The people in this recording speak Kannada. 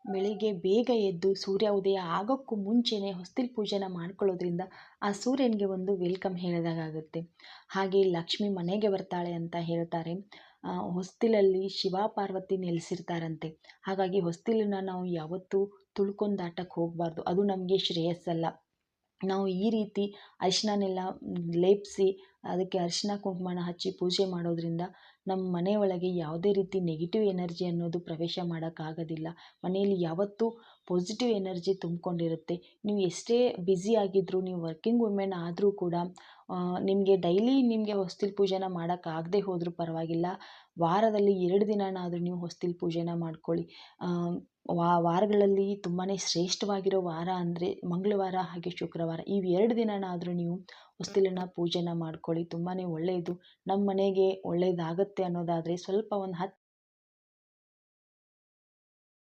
ಬೆಳಿಗ್ಗೆ ಬೇಗ ಎದ್ದು ಸೂರ್ಯ ಉದಯ ಆಗೋಕ್ಕೂ ಮುಂಚೆನೇ ಹೊಸ್ತಿಲು ಪೂಜೆನ ಮಾಡ್ಕೊಳ್ಳೋದ್ರಿಂದ ಆ ಸೂರ್ಯನಿಗೆ ಒಂದು ವೆಲ್ಕಮ್ ಹೇಳಿದಾಗುತ್ತೆ. ಹಾಗೆ ಲಕ್ಷ್ಮಿ ಮನೆಗೆ ಬರ್ತಾಳೆ ಅಂತ ಹೇಳ್ತಾರೆ. ಹೊಸ್ತಿಲಲ್ಲಿ ಶಿವ ಪಾರ್ವತಿ ನೆಲೆಸಿರ್ತಾರಂತೆ. ಹಾಗಾಗಿ ಹೊಸ್ತಿಲನ್ನ ನಾವು ಯಾವತ್ತೂ ತುಳ್ಕೊಂಡು ದಾಟಕ್ಕೆ ಹೋಗಬಾರ್ದು, ಅದು ನಮಗೆ ಶ್ರೇಯಸ್ಸಲ್ಲ. ನಾವು ಈ ರೀತಿ ಅರಿಶಿಣನೆಲ್ಲ ಲೇಪಿಸಿ ಅದಕ್ಕೆ ಅರಿಶಿಣ ಕುಂಕುಮನ ಹಚ್ಚಿ ಪೂಜೆ ಮಾಡೋದ್ರಿಂದ ನಮ್ಮ ಮನೆಯೊಳಗೆ ಯಾವುದೇ ರೀತಿ ನೆಗೆಟಿವ್ ಎನರ್ಜಿ ಅನ್ನೋದು ಪ್ರವೇಶ ಮಾಡೋಕ್ಕಾಗೋದಿಲ್ಲ. ಮನೆಯಲ್ಲಿ ಯಾವತ್ತೂ ಪಾಸಿಟಿವ್ ಎನರ್ಜಿ ತುಂಬಿಕೊಂಡಿರುತ್ತೆ. ನೀವು ಎಷ್ಟೇ ಬ್ಯುಸಿ ಆಗಿದ್ದರೂ, ನೀವು ವರ್ಕಿಂಗ್ ವುಮೆನ್ ಆದರೂ ಕೂಡ ನಿಮಗೆ ಡೈಲಿ ನಿಮಗೆ ಹೊಸ್ತಿಲು ಪೂಜೆನ ಮಾಡೋಕ್ಕಾಗದೇ ಹೋದರೂ ಪರವಾಗಿಲ್ಲ, ವಾರದಲ್ಲಿ 2 ದಿನನಾದರೂ ನೀವು ಹೊಸ್ತಿಲು ಪೂಜೆನ ಮಾಡ್ಕೊಳ್ಳಿ. ವಾರಗಳಲ್ಲಿ ತುಂಬಾ ಶ್ರೇಷ್ಠವಾಗಿರೋ ವಾರ ಅಂದರೆ ಮಂಗಳವಾರ ಹಾಗೆ ಶುಕ್ರವಾರ. ಇವು 2 ದಿನನಾದರೂ ನೀವು ಹೊಸ್ತಿಲನ್ನ ಪೂಜೆನ ಮಾಡ್ಕೊಳ್ಳಿ, ತುಂಬಾ ಒಳ್ಳೆಯದು. ನಮ್ಮ ಮನೆಗೆ ಒಳ್ಳೆಯದಾಗತ್ತೆ ಅನ್ನೋದಾದರೆ ಸ್ವಲ್ಪ ಒಂದು 10